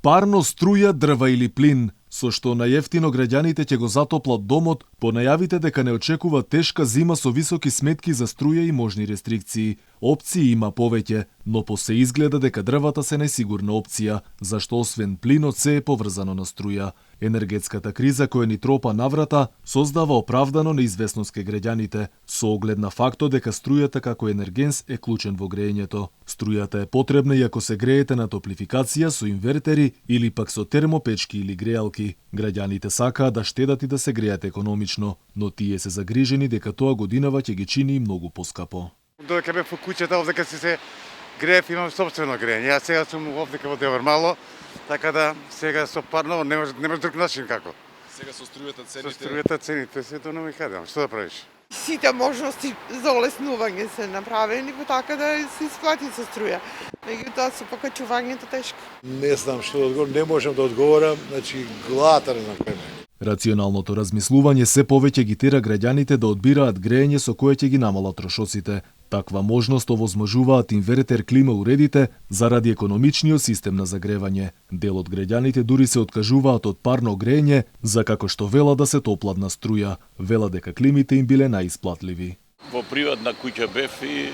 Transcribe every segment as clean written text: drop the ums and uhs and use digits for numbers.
Парно, струја, дрва или плин, со што најевтино граѓаните ќе го затоплат домот, по најавите дека не очекува тешка зима со високи сметки за струја и можни рестрикции. Опции има повеќе, но по се изгледа дека дрвата се најсигурна опција, зашто освен плинот се е поврзано на струја. Енергетската криза која ни тропа наврата создава оправдано неизвестност кај граѓаните, со оглед на фактот дека струјата како енергенс е клучен во греењето. Струјата е потребна и ако се греете на топлификација со инвертери или пак со термопечки или греалки. Граѓаните сакаат да штедат и да се греат економично, но тие се загрижени дека тоа годинава ќе ги чини многу поскапо. Додека бев во куќата, овдека се греев, имам собствено греење. Јас сега сум овдека во Девармало, така да сега со парно немаш друг начин како. Сега со струјата цените. Со струјата цените се тоа нема каде, што да правиш? Сите можности за олеснување се направени, така да се исплати со струја. Меѓутоа со покачувањето тешко. Не знам што да одговорам, не можам да одговорам, значи главата не знам кој ме. Рационалното размислување се повеќе ги тера граѓаните да одбираат греење со кое ќе ги намалат трошоците. Таква можност овозможуваат инвертер клима уредите заради економичниот систем на загревање. Дел од граѓаните дури се откажуваат од парно греење, за како што вела да се топлат на струја. Вела дека климите им биле најисплатливи. Во приватна куќа бев и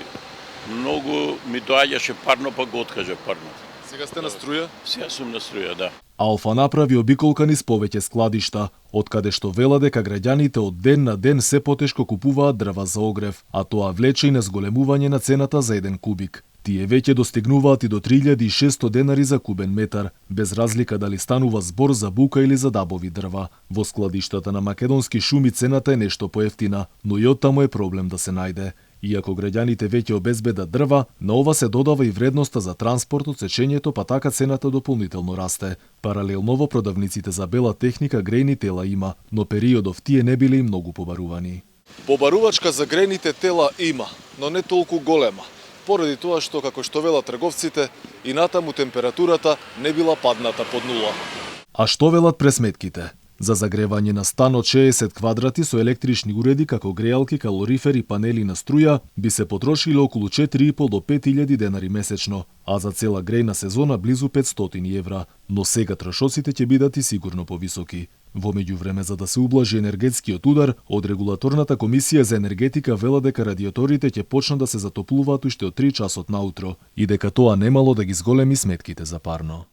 многу ми доаѓаше парно, па го откажа парно. Сега сте на струја? Сега сум на струја, да. Алфа направи обиколка низ повеќе складишта, откаде што вела дека граѓаните од ден на ден се потешко купуваат дрва за огрев, а тоа влече и на зголемување на цената за еден кубик. Тие веќе достигнуваат и до 3600 денари за кубен метар, без разлика дали станува збор за бука или за дабови дрва. Во складиштата на Македонски шуми цената е нешто поевтина, но и оттаму е проблем да се најде. Иако граѓаните веќе обезбедат дрва, на ова се додава и вредноста за транспорт од сечењето, па така цената дополнително расте. Паралелно во продавниците за бела техника грејни тела има, но периодов тие не биле и многу побарувани. Побарувачка за грејните тела има, но не толку голема. Поради тоа што, како што велат трговците, и натаму температурата не била падната под нула. А што велат пресметките? За загревање на стан од 60 квадрати со електрични уреди како греалки, калорифер и панели на струја би се потрошиле околу 4.500 до 5.000 денари месечно, а за цела грејна сезона близу 500 евра, но сега трошоците ќе бидат и сигурно повисоки. Во меѓувреме, за да се ублажи енергетскиот удар, од Регулаторната комисија за енергетика вела дека радиаторите ќе почнат да се затоплуваат уште од 3 часот наутро и дека тоа немало да ги зголеми сметките за парно.